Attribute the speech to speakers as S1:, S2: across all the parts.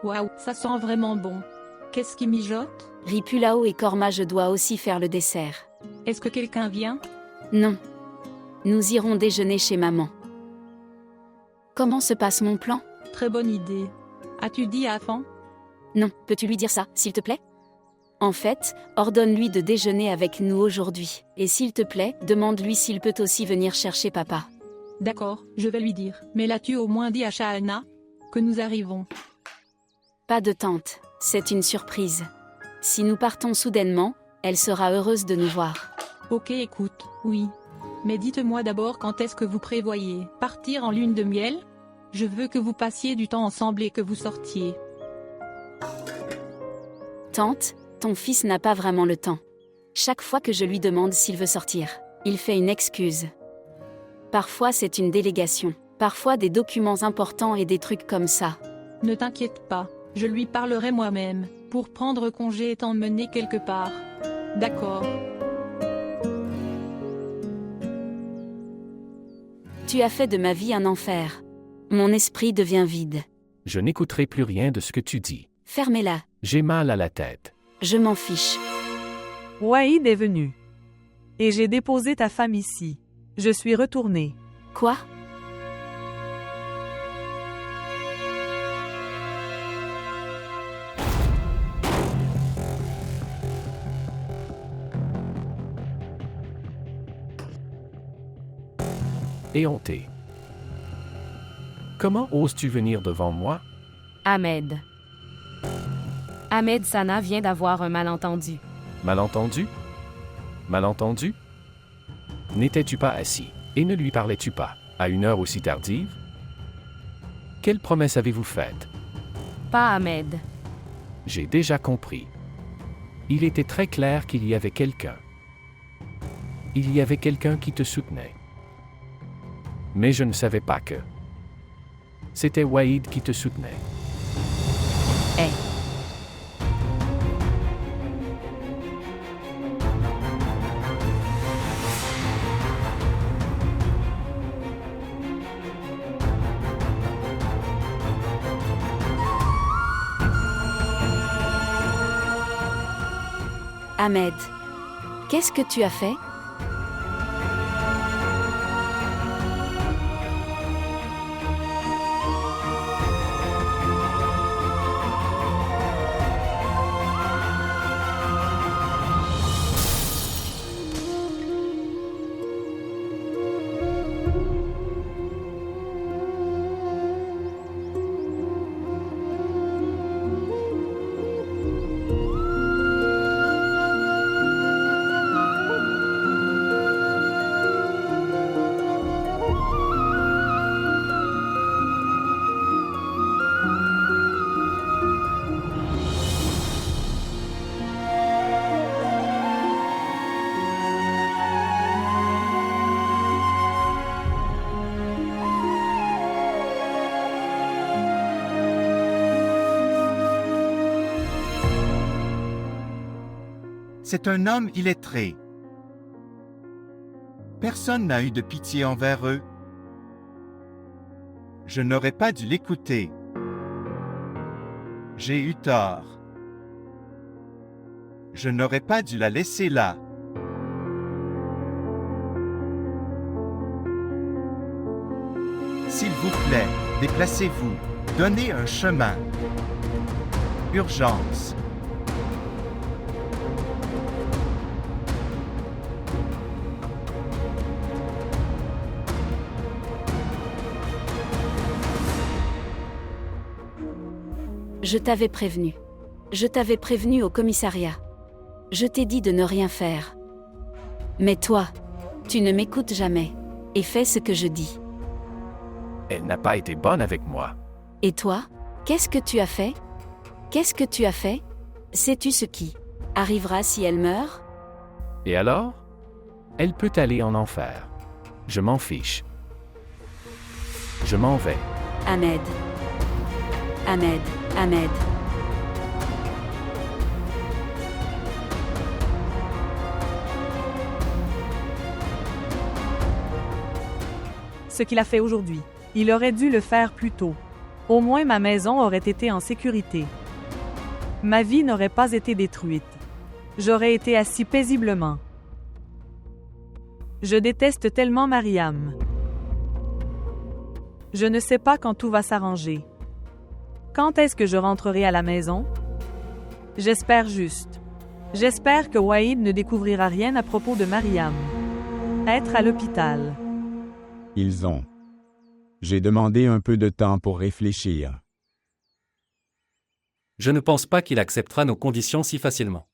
S1: Waouh, ça sent vraiment bon. Qu'est-ce qui mijote?
S2: Ripulao et Korma, je dois aussi faire le dessert.
S1: Est-ce que quelqu'un vient?
S2: Non. Nous irons déjeuner chez maman. Comment se passe mon plan?
S1: Très bonne idée. As-tu dit à Afan?
S2: Non, peux-tu lui dire ça, s'il te plaît? En fait, ordonne-lui de déjeuner avec nous aujourd'hui. Et s'il te plaît, demande-lui s'il peut aussi venir chercher papa.
S1: D'accord, je vais lui dire. Mais l'as-tu au moins dit à Shahana que nous arrivons?
S2: Pas de tante, c'est une surprise. Si nous partons soudainement, elle sera heureuse de nous voir.
S1: Ok, écoute, oui. Mais dites-moi d'abord quand est-ce que vous prévoyez partir en lune de miel? Je veux que vous passiez du temps ensemble et que vous sortiez.
S2: Tante, ton fils n'a pas vraiment le temps. Chaque fois que je lui demande s'il veut sortir, il fait une excuse. Parfois c'est une délégation, parfois des documents importants et des trucs comme ça.
S1: Ne t'inquiète pas, je lui parlerai moi-même, pour prendre congé et t'emmener quelque part. D'accord.
S2: Tu as fait de ma vie un enfer. Mon esprit devient vide.
S3: Je n'écouterai plus rien de ce que tu dis.
S2: Fermez-la.
S3: J'ai mal à la tête.
S2: Je m'en fiche.
S4: Waïd est venu. Et j'ai déposé ta femme ici. Je suis retournée.
S2: Quoi?
S3: Éhonté. Comment oses-tu venir devant moi?
S5: Ahmed. Ahmed Sana vient d'avoir un malentendu.
S3: Malentendu? Malentendu? N'étais-tu pas assis, et ne lui parlais-tu pas, à une heure aussi tardive? Quelle promesse avez-vous faite?
S5: Pas Ahmed.
S3: J'ai déjà compris. Il était très clair qu'il y avait quelqu'un. Il y avait quelqu'un qui te soutenait. Mais je ne savais pas que... C'était Waïd qui te soutenait.
S5: Hey.
S2: Ahmed. Qu'est-ce que tu as fait?
S6: C'est un homme illettré. Personne n'a eu de pitié envers eux. Je n'aurais pas dû l'écouter. J'ai eu tort. Je n'aurais pas dû la laisser là. S'il vous plaît, déplacez-vous. Donnez un chemin. Urgence.
S2: Je t'avais prévenu. Je t'avais prévenu au commissariat. Je t'ai dit de ne rien faire. Mais toi, tu ne m'écoutes jamais. Et fais ce que je dis.
S3: Elle n'a pas été bonne avec moi.
S2: Et toi, qu'est-ce que tu as fait? Qu'est-ce que tu as fait? Sais-tu ce qui arrivera si elle meurt?
S3: Et alors? Elle peut aller en enfer. Je m'en fiche. Je m'en vais.
S2: Ahmed. Ahmed. Ahmed.
S4: Ce qu'il a fait aujourd'hui, il aurait dû le faire plus tôt. Au moins ma maison aurait été en sécurité. Ma vie n'aurait pas été détruite. J'aurais été assis paisiblement. Je déteste tellement Mariam. Je ne sais pas quand tout va s'arranger. Quand est-ce que je rentrerai à la maison? J'espère juste. J'espère que Waïd ne découvrira rien à propos de Mariam. Être à l'hôpital.
S7: Ils ont. J'ai demandé un peu de temps pour réfléchir.
S8: Je ne pense pas qu'il acceptera nos conditions si facilement.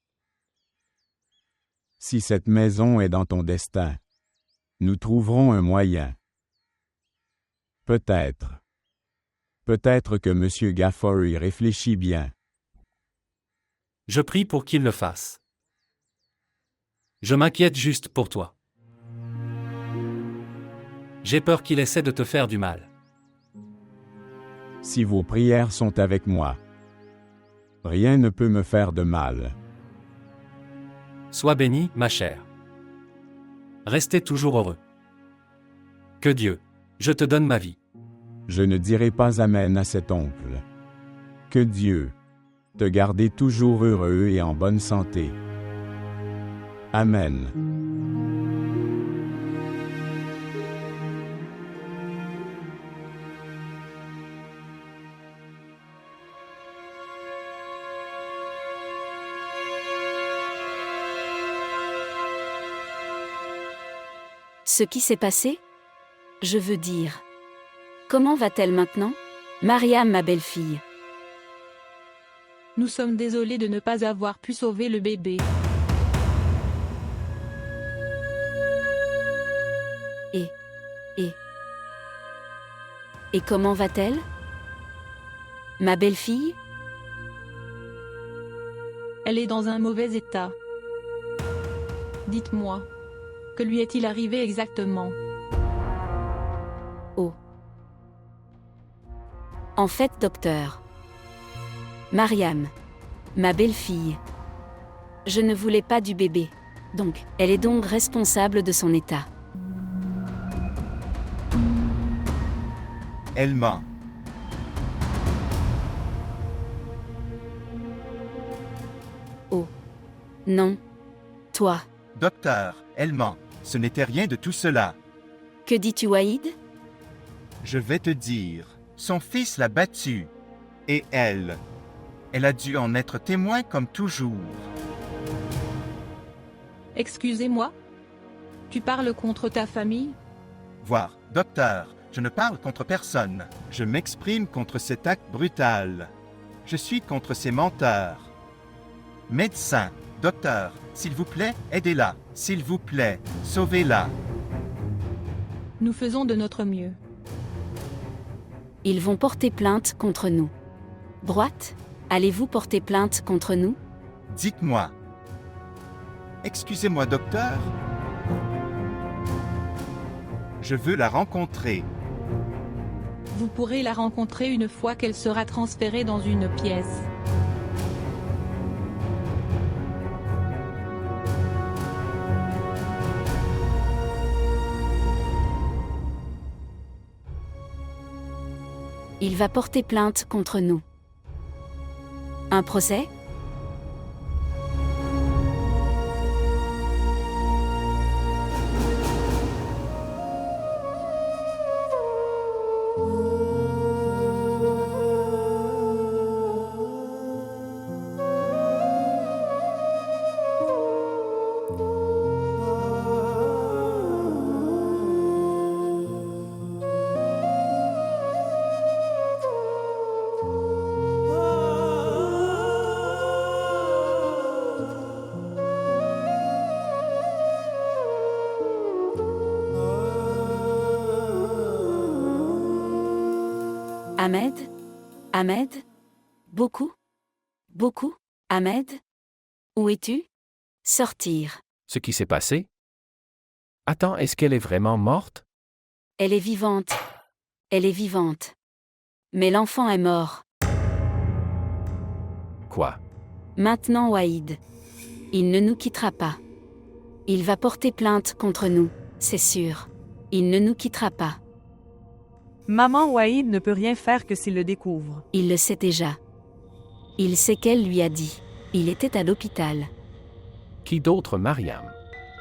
S7: Si cette maison est dans ton destin, nous trouverons un moyen. Peut-être. Peut-être que M. Gafford y réfléchit bien.
S8: Je prie pour qu'il le fasse. Je m'inquiète juste pour toi. J'ai peur qu'il essaie de te faire du mal.
S7: Si vos prières sont avec moi, rien ne peut me faire de mal.
S8: Sois bénie, ma chère. Restez toujours heureux. Que Dieu, je te donne ma vie.
S7: Je ne dirai pas amen à cet oncle. Que Dieu te garde toujours heureux et en bonne santé. Amen.
S2: Ce qui s'est passé? Je veux dire. Comment va-t-elle maintenant? Mariam, ma belle-fille.
S1: Nous sommes désolés de ne pas avoir pu sauver le bébé.
S2: Et comment va-t-elle? Ma belle-fille?
S1: Elle est dans un mauvais état. Dites-moi. Que lui est-il arrivé exactement?
S2: Oh. En fait, docteur. Mariam. Ma belle-fille. Je ne voulais pas du bébé. Donc, elle est donc responsable de son état.
S6: Elle ment.
S2: Oh. Non. Toi.
S6: Docteur, elle ment. Ce n'était rien de tout cela.
S2: Que dis-tu, Waïd?
S6: Je vais te dire. Son fils l'a battue. Et elle. Elle a dû en être témoin comme toujours.
S1: Excusez-moi? Tu parles contre ta famille?
S6: Voir, docteur, je ne parle contre personne. Je m'exprime contre cet acte brutal. Je suis contre ces menteurs. Médecin, docteur, s'il vous plaît, aidez-la. S'il vous plaît, sauvez-la.
S1: Nous faisons de notre mieux.
S2: Ils vont porter plainte contre nous. Droite? Allez-vous porter plainte contre nous?
S6: Dites-moi. Excusez-moi, docteur. Je veux la rencontrer.
S1: Vous pourrez la rencontrer une fois qu'elle sera transférée dans une pièce.
S2: Il va porter plainte contre nous. Un procès? Ahmed? Ahmed? Beaucoup? Beaucoup? Ahmed? Où es-tu? Sortir.
S3: Ce qui s'est passé? Attends, est-ce qu'elle est vraiment morte?
S2: Elle est vivante. Elle est vivante. Mais l'enfant est mort.
S3: Quoi?
S2: Maintenant, Waïd. Il ne nous quittera pas. Il va porter plainte contre nous, c'est sûr. Il ne nous quittera pas.
S4: Maman Waïd ne peut rien faire que s'il le découvre.
S2: Il le sait déjà. Il sait qu'elle lui a dit. Il était à l'hôpital.
S3: Qui d'autre Mariam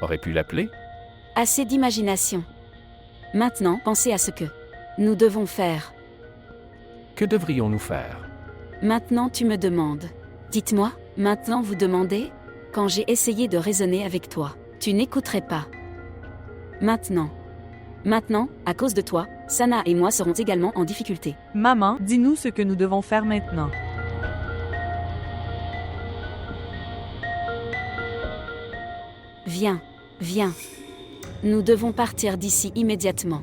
S3: aurait pu l'appeler?
S2: Assez d'imagination. Maintenant, pensez à ce que nous devons faire.
S3: Que devrions-nous faire?
S2: Maintenant, tu me demandes. Dites-moi, maintenant vous demandez? Quand j'ai essayé de raisonner avec toi, tu n'écouterais pas. Maintenant, à cause de toi, Sana et moi serons également en difficulté.
S4: Maman, dis-nous ce que nous devons faire maintenant.
S2: Viens, viens. Nous devons partir d'ici immédiatement.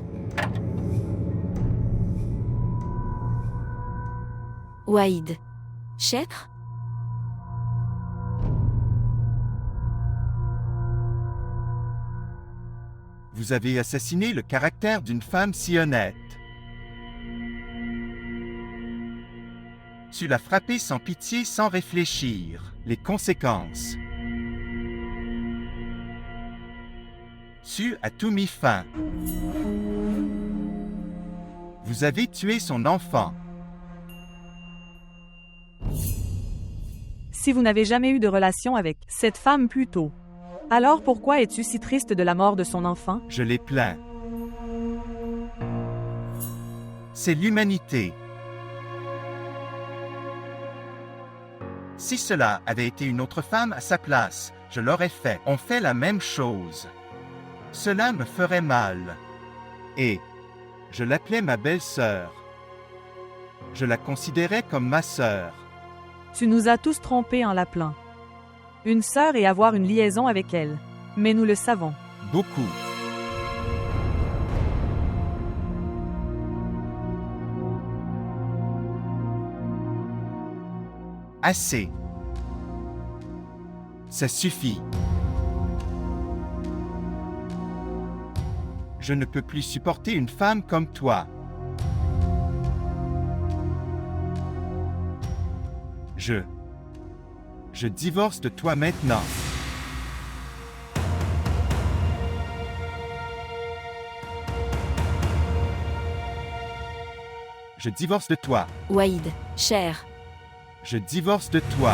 S2: Waïd. Cheikh?
S6: Vous avez assassiné le caractère d'une femme si honnête. Tu l'as frappée sans pitié, sans réfléchir. Les conséquences. Tu as tout mis fin. Vous avez tué son enfant.
S4: Si vous n'avez jamais eu de relation avec cette femme plus tôt, alors pourquoi es-tu si triste de la mort de son enfant?
S6: Je l'ai plaint. C'est l'humanité. Si cela avait été une autre femme à sa place, je l'aurais fait. On fait la même chose. Cela me ferait mal. Et je l'appelais ma belle-sœur. Je la considérais comme ma sœur.
S4: Tu nous as tous trompés en l'appelant une sœur et avoir une liaison avec elle. Mais nous le savons.
S6: Beaucoup. Assez. Ça suffit. Je ne peux plus supporter une femme comme toi. Je divorce de toi maintenant. Je divorce de toi.
S2: Waïd, cher.
S6: Je divorce de toi.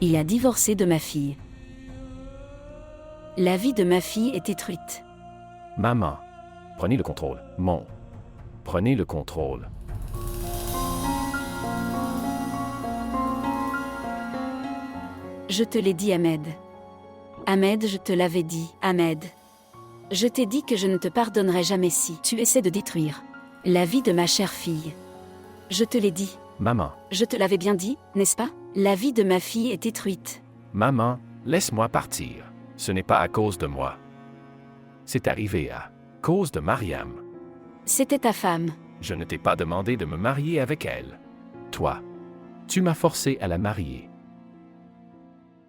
S2: Il a divorcé de ma fille. La vie de ma fille est détruite.
S3: Maman, prenez le contrôle. Prenez le contrôle.
S2: Je te l'ai dit, Ahmed. Ahmed, je te l'avais dit, Ahmed. Je t'ai dit que je ne te pardonnerai jamais si tu essaies de détruire la vie de ma chère fille. Je te l'ai dit.
S3: Maman,
S2: Je te l'avais bien dit, n'est-ce pas? La vie de ma fille est détruite.
S3: maman, laisse-moi partir. Ce n'est pas à cause de moi. C'est arrivé à cause de Mariam.
S2: C'était ta femme.
S3: Je ne t'ai pas demandé de me marier avec elle. Toi, tu m'as forcé à la marier.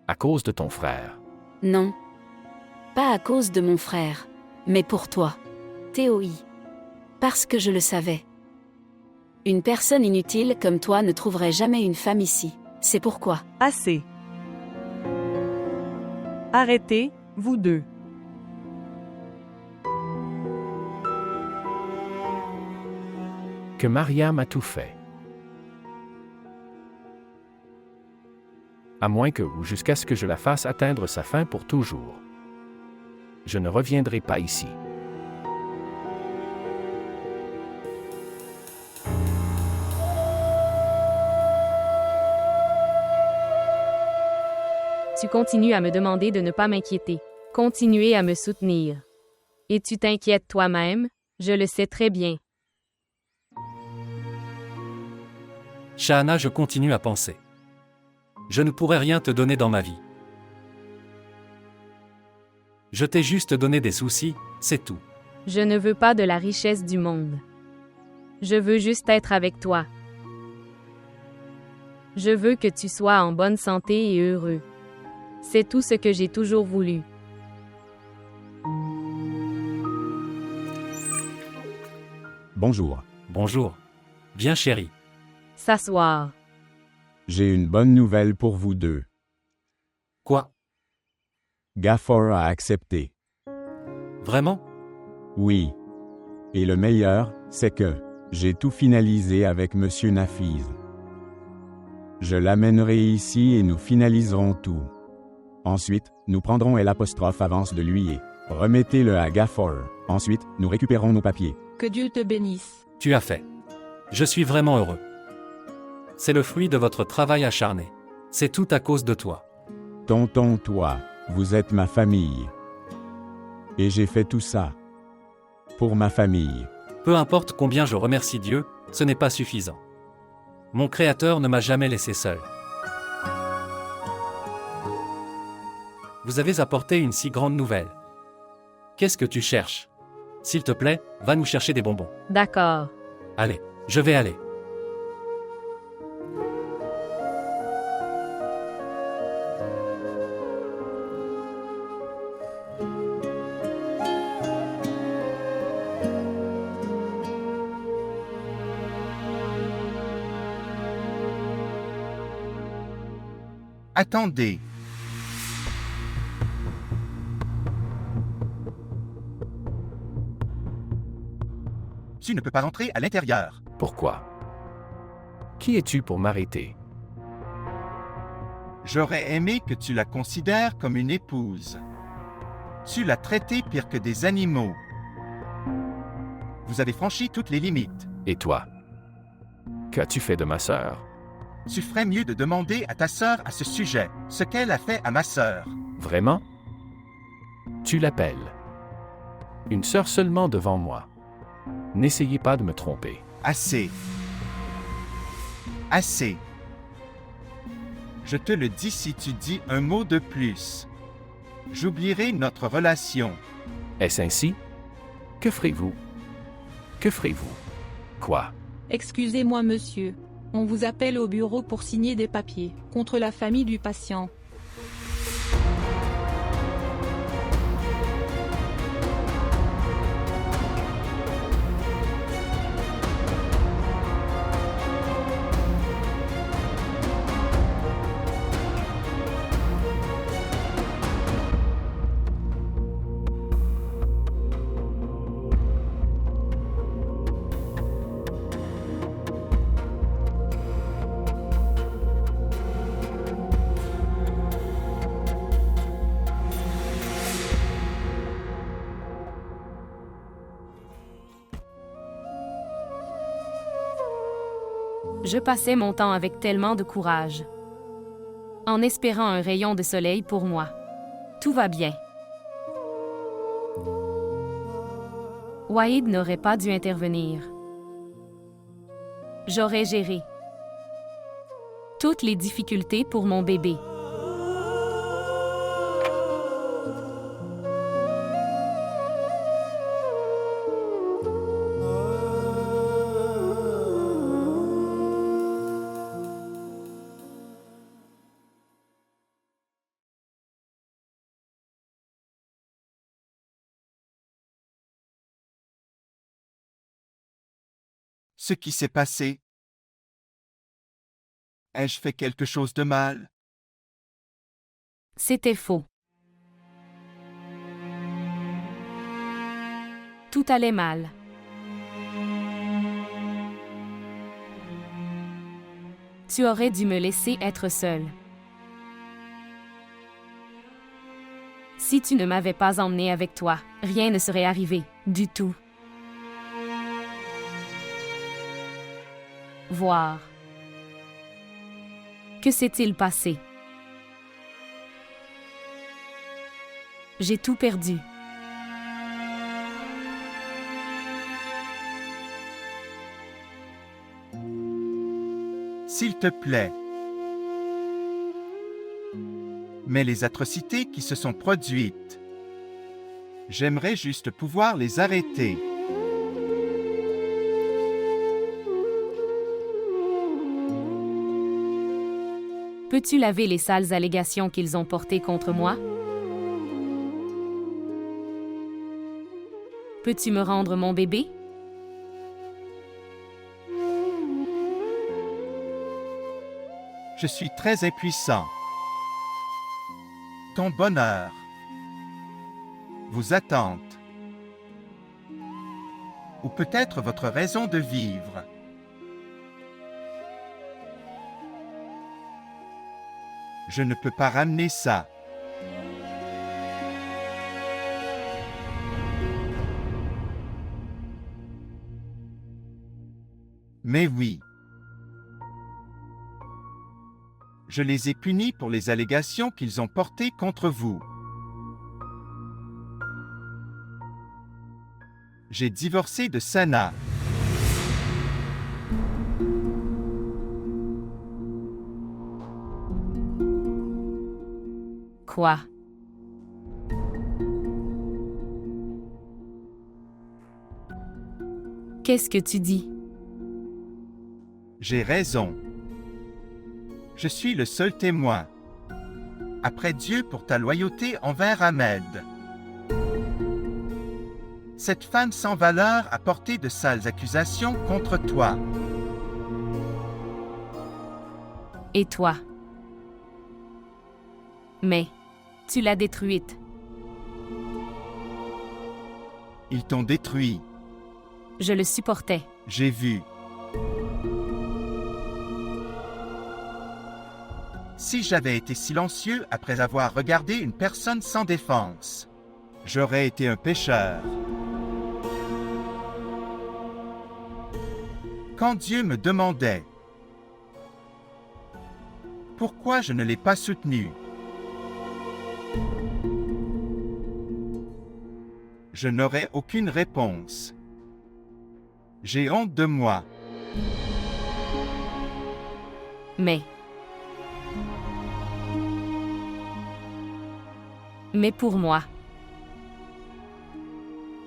S3: À cause de ton frère.
S2: Non. Pas à cause de mon frère. Mais pour toi. Théoï. Parce que je le savais. Une personne inutile comme toi ne trouverait jamais une femme ici. C'est pourquoi.
S4: Assez. Arrêtez, vous deux.
S3: Que Mariam a tout fait. À moins que ou jusqu'à ce que je la fasse atteindre sa fin pour toujours. Je ne reviendrai pas ici.
S5: Tu continues à me demander de ne pas m'inquiéter. Continuer à me soutenir. Et tu t'inquiètes toi-même, je le sais très bien.
S8: Shahana, je continue à penser. Je ne pourrais rien te donner dans ma vie. Je t'ai juste donné des soucis, c'est tout.
S5: Je ne veux pas de la richesse du monde. Je veux juste être avec toi. Je veux que tu sois en bonne santé et heureux. C'est tout ce que j'ai toujours voulu.
S7: Bonjour.
S8: Bonjour. Viens chérie.
S5: S'asseoir.
S7: J'ai une bonne nouvelle pour vous deux.
S8: Quoi?
S7: Gaffer a accepté.
S8: Vraiment?
S7: Oui. Et le meilleur, c'est que j'ai tout finalisé avec Monsieur Nafiz. Je l'amènerai ici et nous finaliserons tout. Ensuite, nous prendrons l'apostrophe avance de lui et remettez-le à Gaffer. Ensuite, nous récupérons nos papiers.
S1: Que Dieu te bénisse.
S8: Tu as fait. Je suis vraiment heureux. C'est le fruit de votre travail acharné. C'est tout à cause de toi.
S7: Tonton, toi, vous êtes ma famille. Et j'ai fait tout ça pour ma famille.
S8: Peu importe combien je remercie Dieu, ce n'est pas suffisant. Mon Créateur ne m'a jamais laissé seul. Vous avez apporté une si grande nouvelle. Qu'est-ce que tu cherches? S'il te plaît, va nous chercher des bonbons.
S5: D'accord.
S8: Allez, je vais aller.
S6: Attendez. Tu ne peux pas rentrer à l'intérieur.
S3: Pourquoi? Qui es-tu pour m'arrêter?
S6: J'aurais aimé que tu la considères comme une épouse. Tu l'as traitée pire que des animaux. Vous avez franchi toutes les limites.
S3: Et toi? Qu'as-tu fait de ma sœur?
S6: Tu ferais mieux de demander à ta sœur à ce sujet ce qu'elle a fait à ma sœur.
S3: Vraiment? Tu l'appelles. Une sœur seulement devant moi. N'essayez pas de me tromper.
S6: Assez. Assez. Je te le dis si tu dis un mot de plus. J'oublierai notre relation.
S3: Est-ce ainsi? Que ferez-vous? Que ferez-vous? Quoi?
S1: Excusez-moi monsieur. On vous appelle au bureau pour signer des papiers, contre la famille du patient.
S5: Je passais mon temps avec tellement de courage, en espérant un rayon de soleil pour moi. Tout va bien. Wahid n'aurait pas dû intervenir. J'aurais géré toutes les difficultés pour mon bébé.
S6: Ce qui s'est passé. Ai-je fait quelque chose de mal?
S5: C'était faux. Tout allait mal. Tu aurais dû me laisser être seule. Si tu ne m'avais pas emmenée avec toi, rien ne serait arrivé, du tout. Voir. Que s'est-il passé? J'ai tout perdu.
S6: S'il te plaît. Mais les atrocités qui se sont produites, j'aimerais juste pouvoir les arrêter.
S5: Peux-tu laver les sales allégations qu'ils ont portées contre moi? Peux-tu me rendre mon bébé?
S6: Je suis très impuissant. Ton bonheur vous attente. Ou peut-être votre raison de vivre. Je ne peux pas ramener ça. Mais oui. Je les ai punis pour les allégations qu'ils ont portées contre vous. J'ai divorcé de Sana.
S5: Quoi? Qu'est-ce que tu dis?
S6: J'ai raison. Je suis le seul témoin, après Dieu, pour ta loyauté envers Ahmed. Cette femme sans valeur a porté de sales accusations contre toi.
S5: Et toi? Mais tu l'as détruite.
S6: Ils t'ont détruit.
S5: Je le supportais.
S6: J'ai vu. Si j'avais été silencieux après avoir regardé une personne sans défense, j'aurais été un pécheur. Quand Dieu me demandait pourquoi je ne l'ai pas soutenu, je n'aurais aucune réponse. J'ai honte de moi.
S5: Mais pour moi,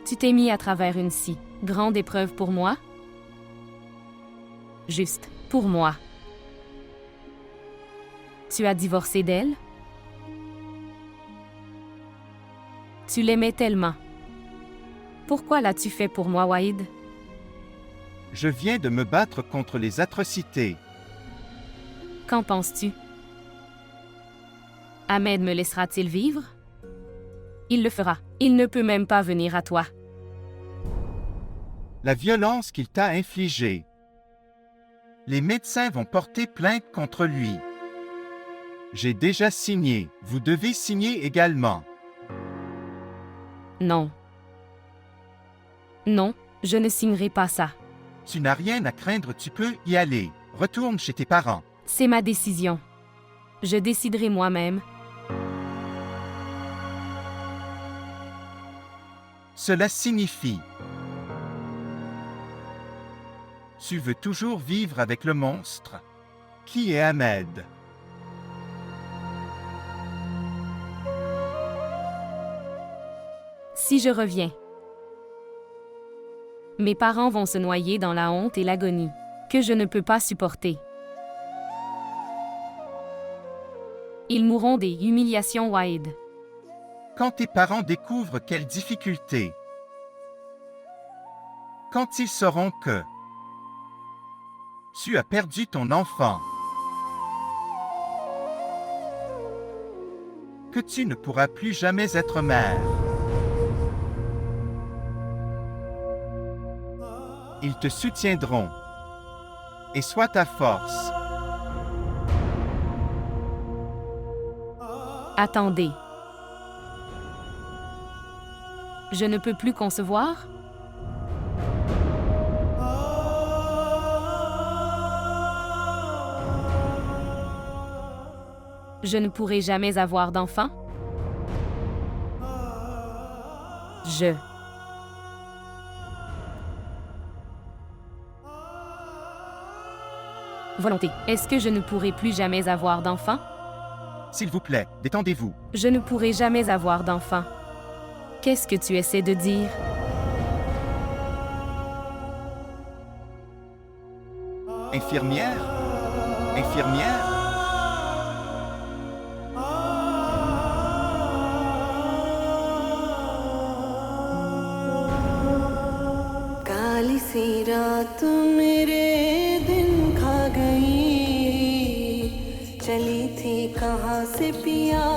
S5: tu t'es mis à travers une si grande épreuve pour moi? Juste pour moi. Tu as divorcé d'elle? Tu l'aimais tellement. Pourquoi l'as-tu fait pour moi, Wahid?
S6: Je viens de me battre contre les atrocités.
S5: Qu'en penses-tu? Ahmed me laissera-t-il vivre? Il le fera. Il ne peut même pas venir à toi.
S6: La violence qu'il t'a infligée. Les médecins vont porter plainte contre lui. J'ai déjà signé. Vous devez signer également.
S5: Non. Non, je ne signerai pas ça.
S6: Tu n'as rien à craindre, tu peux y aller. Retourne chez tes parents.
S5: C'est ma décision. Je déciderai moi-même.
S6: Cela signifie: tu veux toujours vivre avec le monstre, qui est Ahmed.
S5: Si je reviens, mes parents vont se noyer dans la honte et l'agonie, que je ne peux pas supporter. Ils mourront des humiliations, Wahid.
S6: Quand tes parents découvrent quelles difficultés, quand ils sauront que tu as perdu ton enfant, que tu ne pourras plus jamais être mère, ils te soutiendront et soient ta force.
S5: Attendez. Je ne peux plus concevoir? Je ne pourrai jamais avoir d'enfant? Volonté. Est-ce que je ne pourrai plus jamais avoir d'enfant?
S6: S'il vous plaît, détendez-vous.
S5: Je ne pourrai jamais avoir d'enfant. Qu'est-ce que tu essaies de dire?
S6: Infirmière? Infirmière?
S9: काली सी रात मेरे दिन खा गई, चली थी कहाँ से पिया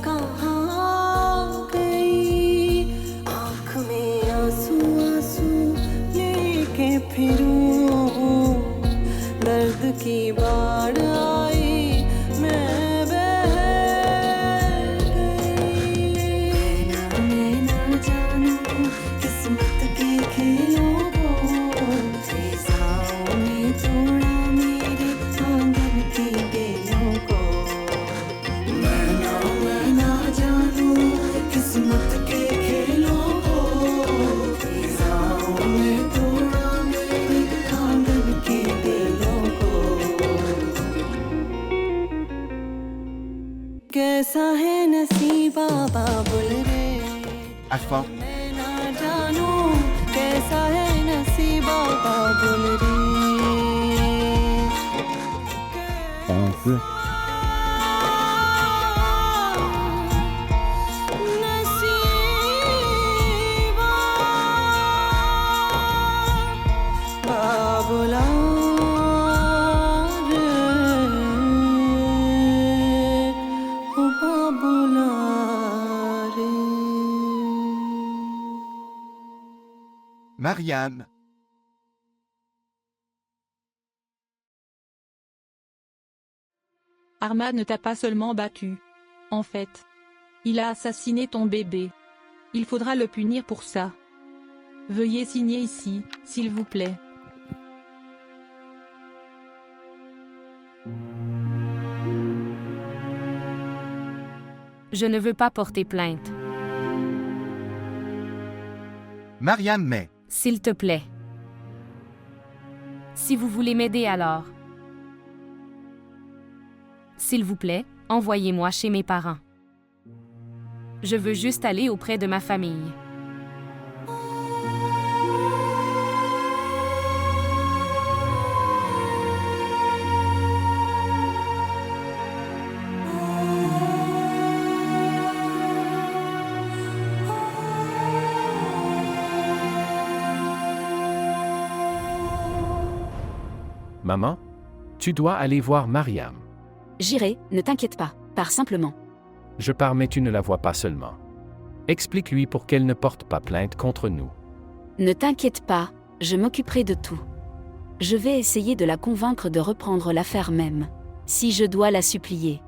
S9: कहाँ गई, आँख में आंसू आंसू लेके फिरूं, दर्द की बाढ़ आई मैं बह गई, मैं ना जानूं किस्मत के खेलों को, फिजाओं में तोड़ा मेरे आंगन की बेलों को, मैं ना जानूं किस्मत के खेलों को, फिजाओं में तोड़ा मेरे आंगन की बेलों को। कैसा है नसीबा बाबुल रे,
S6: Alpha,
S9: मैं ना जानूं कैसा है नसीबा बाबुल रे।
S7: Oncle,
S9: नसीबा बाबुला रे, ओ बाबुला रे।
S6: Mariam,
S1: Ahmad ne t'a pas seulement battu. En fait, il a assassiné ton bébé. Il faudra le punir pour ça. Veuillez signer ici, s'il vous plaît.
S5: Je ne veux pas porter plainte.
S6: Mariam, mais
S5: S'il te plaît. Si vous voulez m'aider alors. S'il vous plaît, envoyez-moi chez mes parents. Je veux juste aller auprès de ma famille.
S3: Maman, tu dois aller voir Mariam.
S2: J'irai, ne t'inquiète pas, pars simplement.
S3: Je pars mais tu ne la vois pas seulement. Explique-lui pour qu'elle ne porte pas plainte contre nous.
S2: Ne t'inquiète pas, je m'occuperai de tout. Je vais essayer de la convaincre de reprendre l'affaire même, si je dois la supplier.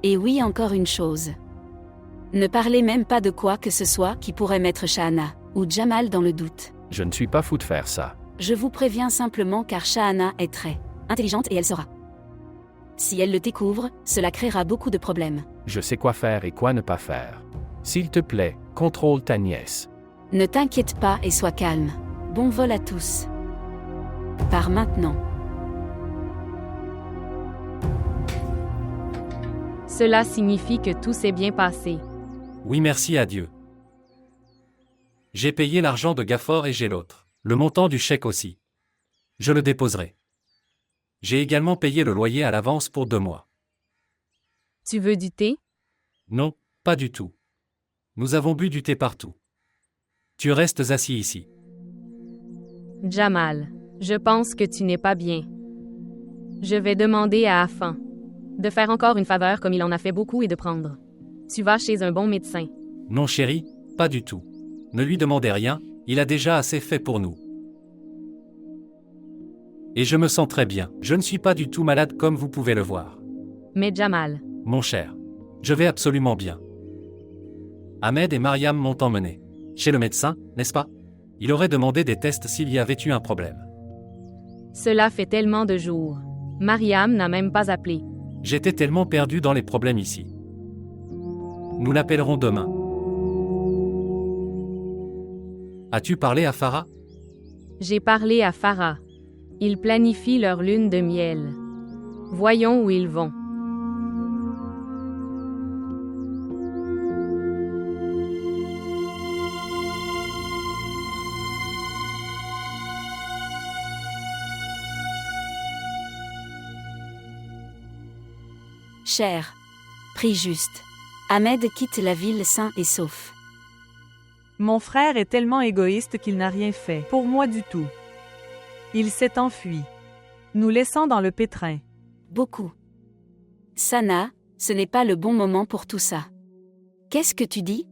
S2: Et oui, encore une chose. Ne parlez même pas de quoi que ce soit qui pourrait mettre Shahana ou Jamal dans le doute.
S3: Je ne suis pas fou de faire ça.
S2: Je vous préviens simplement car Shahana est très intelligente et elle saura. Si elle le découvre, cela créera beaucoup de problèmes.
S3: Je sais quoi faire et quoi ne pas faire. S'il te plaît, contrôle ta nièce.
S2: Ne t'inquiète pas et sois calme. Bon vol à tous. Pars maintenant.
S5: Cela signifie que tout s'est bien passé.
S8: Oui, merci à Dieu. J'ai payé l'argent de Gafford et j'ai l'autre. Le montant du chèque aussi. Je le déposerai. J'ai également payé le loyer à l'avance pour 2 mois.
S5: Tu veux du thé?
S8: Non, pas du tout. Nous avons bu du thé partout. Tu restes assis ici.
S5: Jamal, je pense que tu n'es pas bien. Je vais demander à Afan de faire encore une faveur comme il en a fait beaucoup et de prendre. Tu vas chez un bon médecin.
S8: Non chérie, pas du tout. Ne lui demandez rien, il a déjà assez fait pour nous. Et je me sens très bien. Je ne suis pas du tout malade comme vous pouvez le voir.
S5: Mais Jamal,
S8: Mon cher, je vais absolument bien. Ahmed et Mariam m'ont emmené chez le médecin, n'est-ce pas? Il aurait demandé des tests s'il y avait eu un problème.
S5: cela fait tellement de jours. Mariam n'a même pas appelé.
S8: J'étais tellement perdu dans les problèmes ici. Nous l'appellerons demain. As-tu parlé à Farah?
S5: J'ai parlé à Farah. Ils planifient leur lune de miel. Voyons où ils vont.
S2: Cher. Prie juste. Ahmed quitte la ville sain et sauf.
S4: Mon frère est tellement égoïste qu'il n'a rien fait pour moi du tout. Il s'est enfui, nous laissant dans le pétrin.
S2: Beaucoup. Sana, ce n'est pas le bon moment pour tout ça. Qu'est-ce que tu dis?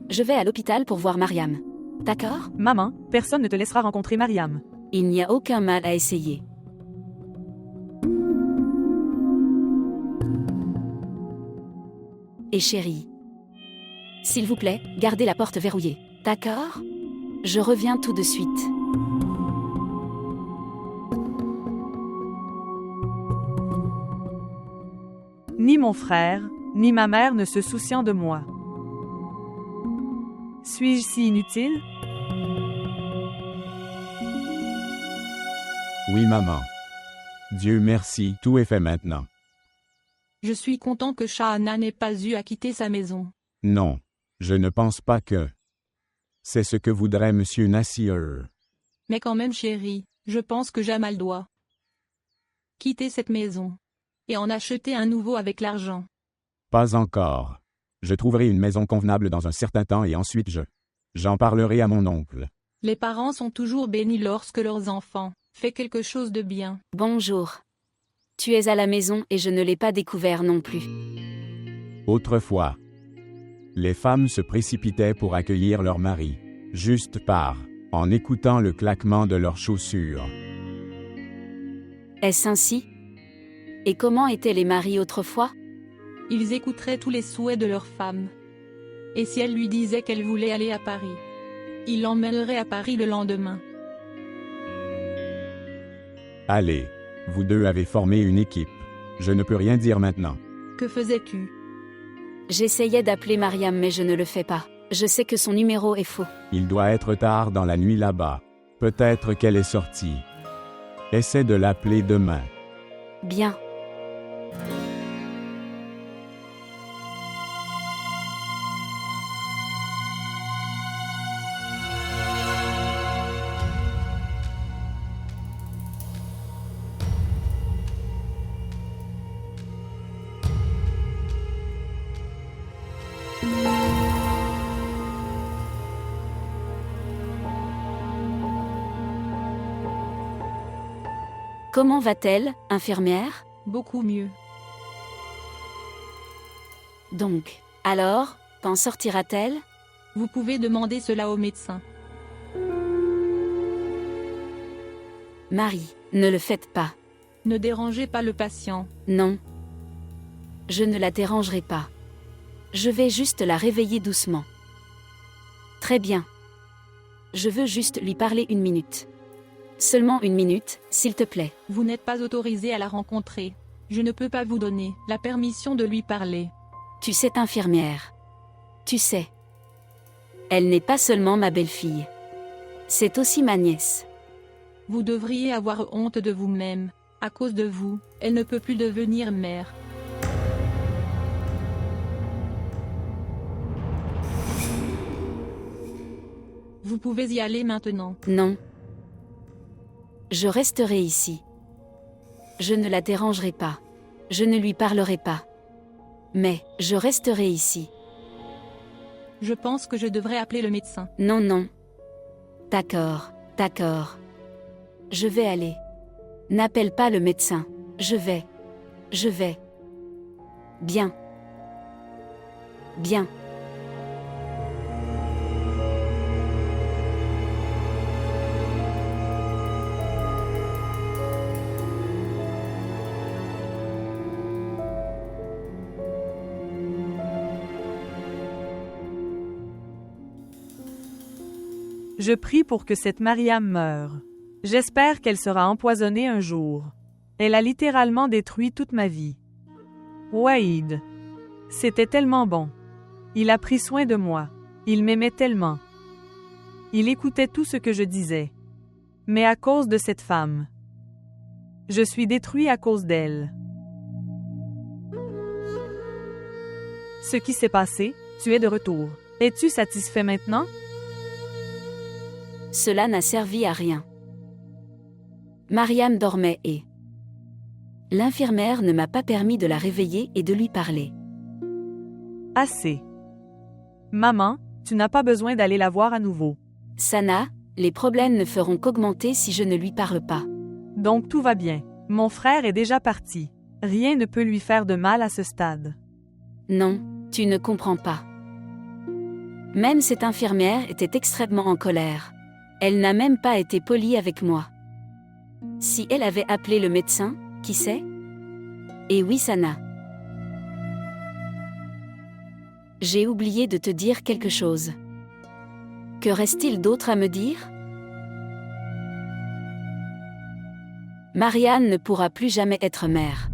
S2: Je vais à l'hôpital pour voir Mariam. D'accord?
S4: Maman, personne ne te laissera rencontrer Mariam.
S2: Il n'y a aucun mal à essayer. Et chérie, s'il vous plaît, gardez la porte verrouillée. D'accord? Je reviens tout de suite.
S4: Ni mon frère, ni ma mère ne se souciant de moi. Suis-je si inutile?
S7: Oui, maman. Dieu merci, tout est fait maintenant.
S1: Je suis content que Shahana n'ait pas eu à quitter sa maison.
S7: Non, je ne pense pas que... C'est ce que voudrait Monsieur Nassir.
S1: Mais quand même chérie, je pense que Jamal doit quitter cette maison et en acheter un nouveau avec l'argent.
S7: Pas encore. Je trouverai une maison convenable dans un certain temps et ensuite j'en parlerai à mon oncle.
S1: Les parents sont toujours bénis lorsque leurs enfants font quelque chose de bien.
S2: Bonjour. Tu es à la maison et je ne l'ai pas découvert non plus.
S7: Autrefois, les femmes se précipitaient pour accueillir leur mari, juste en écoutant le claquement de leurs chaussures.
S2: Est-ce ainsi? Et comment étaient les maris autrefois?
S1: Ils écouteraient tous les souhaits de leur femme. Et si elle lui disait qu'elle voulait aller à Paris, il l'emmènerait à Paris le lendemain.
S7: Allez, vous deux avez formé une équipe. Je ne peux rien dire maintenant.
S1: Que faisais-tu?
S2: J'essayais d'appeler Mariam mais je ne le fais pas. Je sais que son numéro est faux.
S7: Il doit être tard dans la nuit là-bas. Peut-être qu'elle est sortie. Essaie de l'appeler demain.
S2: Bien. Comment va-t-elle, infirmière?
S1: Beaucoup mieux.
S2: Donc, alors, quand sortira-t-elle?
S1: Vous pouvez demander cela au médecin.
S2: Marie, ne le faites pas.
S1: Ne dérangez pas le patient.
S2: Non. Je ne la dérangerai pas. Je vais juste la réveiller doucement. Très bien. Je veux juste lui parler 1 minute. Seulement 1 minute, s'il te plaît.
S1: Vous n'êtes pas autorisé à la rencontrer. Je ne peux pas vous donner la permission de lui parler.
S2: Tu sais, infirmière. Tu sais. Elle n'est pas seulement ma belle-fille. C'est aussi ma nièce.
S1: Vous devriez avoir honte de vous-même. À cause de vous, elle ne peut plus devenir mère. Vous pouvez y aller maintenant.
S2: Non. Je resterai ici. Je ne la dérangerai pas. Je ne lui parlerai pas. Mais, je resterai ici.
S1: Je pense que je devrais appeler le médecin.
S2: Non, non. D'accord, d'accord. Je vais aller. N'appelle pas le médecin. Je vais. Bien. Bien.
S4: Je prie pour que cette Mariam meure. J'espère qu'elle sera empoisonnée un jour. Elle a littéralement détruit toute ma vie. Waïd. C'était tellement bon. Il a pris soin de moi. Il m'aimait tellement. Il écoutait tout ce que je disais. Mais à cause de cette femme. Je suis détruit à cause d'elle. Ce qui s'est passé, tu es de retour. Es-tu satisfait maintenant?
S2: Cela n'a servi à rien. Mariam dormait et l'infirmière ne m'a pas permis de la réveiller et de lui parler.
S4: Assez. Maman, tu n'as pas besoin d'aller la voir à nouveau.
S2: Sana, les problèmes ne feront qu'augmenter si je ne lui parle pas.
S4: Donc tout va bien. Mon frère est déjà parti. Rien ne peut lui faire de mal à ce stade.
S2: Non, tu ne comprends pas. Même cette infirmière était extrêmement en colère. Elle n'a même pas été polie avec moi. Si elle avait appelé le médecin, qui sait? Et oui, Sana. J'ai oublié de te dire quelque chose. Que reste-t-il d'autre à me dire? Marianne ne pourra plus jamais être mère.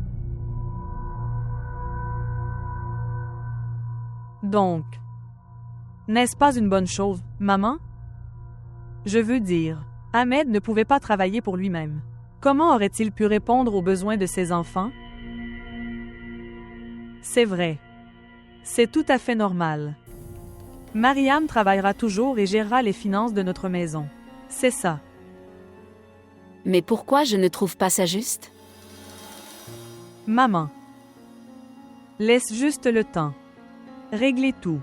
S4: Donc, n'est-ce pas une bonne chose, maman? Je veux dire, Ahmed ne pouvait pas travailler pour lui-même. Comment aurait-il pu répondre aux besoins de ses enfants? C'est vrai. C'est tout à fait normal. Mariam travaillera toujours et gérera les finances de notre maison. C'est ça.
S2: Mais pourquoi je ne trouve pas ça juste?
S4: Maman. Laisse juste le temps. Réglez tout.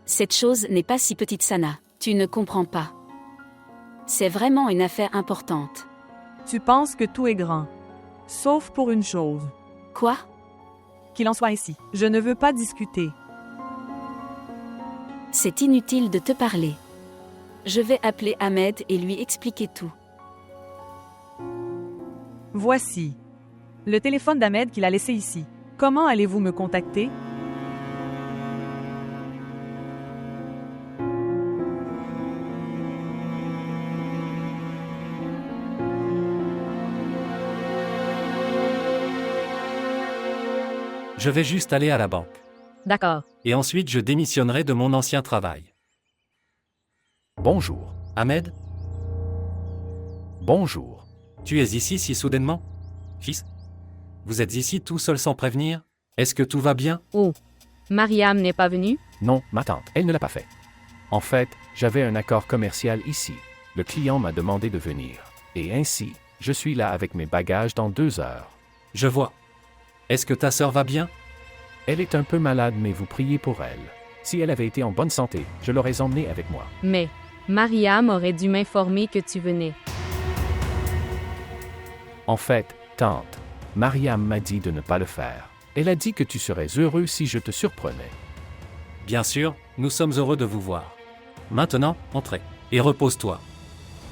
S2: Cette chose n'est pas si petite, Sana. Tu ne comprends pas. C'est vraiment une affaire importante.
S4: Tu penses que tout est grand. Sauf pour une chose.
S2: Quoi?
S4: Qu'il en soit ainsi. Je ne veux pas discuter.
S2: C'est inutile de te parler. Je vais appeler Ahmed et lui expliquer tout.
S4: Voici. Le téléphone d'Ahmed qu'il a laissé ici. Comment allez-vous me contacter?
S8: Je vais juste aller à la banque.
S5: D'accord.
S8: Et ensuite je démissionnerai de mon ancien travail.
S3: Bonjour.
S8: Ahmed,
S3: Bonjour.
S8: tu es ici si soudainement? Fils? Vous êtes ici tout seul sans prévenir? Est-ce que tout va bien?
S5: Oh. Mariam n'est pas venue?
S3: Non, ma tante, elle ne l'a pas fait. En fait, j'avais un accord commercial ici. Le client m'a demandé de venir. Et ainsi, je suis là avec mes bagages dans 2 heures.
S8: Je vois. Est-ce que ta sœur va bien?
S3: Elle est un peu malade, mais vous priez pour elle. Si elle avait été en bonne santé, je l'aurais emmenée avec moi.
S5: Mais Mariam aurait dû m'informer que tu venais.
S3: En fait, tante, Mariam m'a dit de ne pas le faire. Elle a dit que tu serais heureux si je te surprenais.
S8: Bien sûr, nous sommes heureux de vous voir. Maintenant, entrez. Et repose-toi.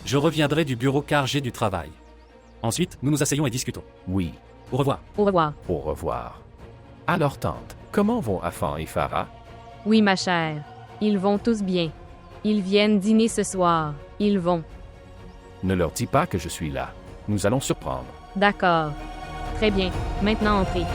S8: Je reviendrai du bureau car j'ai du travail. Ensuite, nous nous asseyons et discutons.
S3: Oui,
S8: Au revoir.
S5: Au revoir.
S3: au revoir. Alors tante, comment vont Afan et Farah?
S5: Oui, ma chère. Ils vont tous bien. Ils viennent dîner ce soir. Ils vont.
S3: Ne leur dis pas que je suis là. Nous allons surprendre.
S5: D'accord. Très bien. Maintenant, entrez.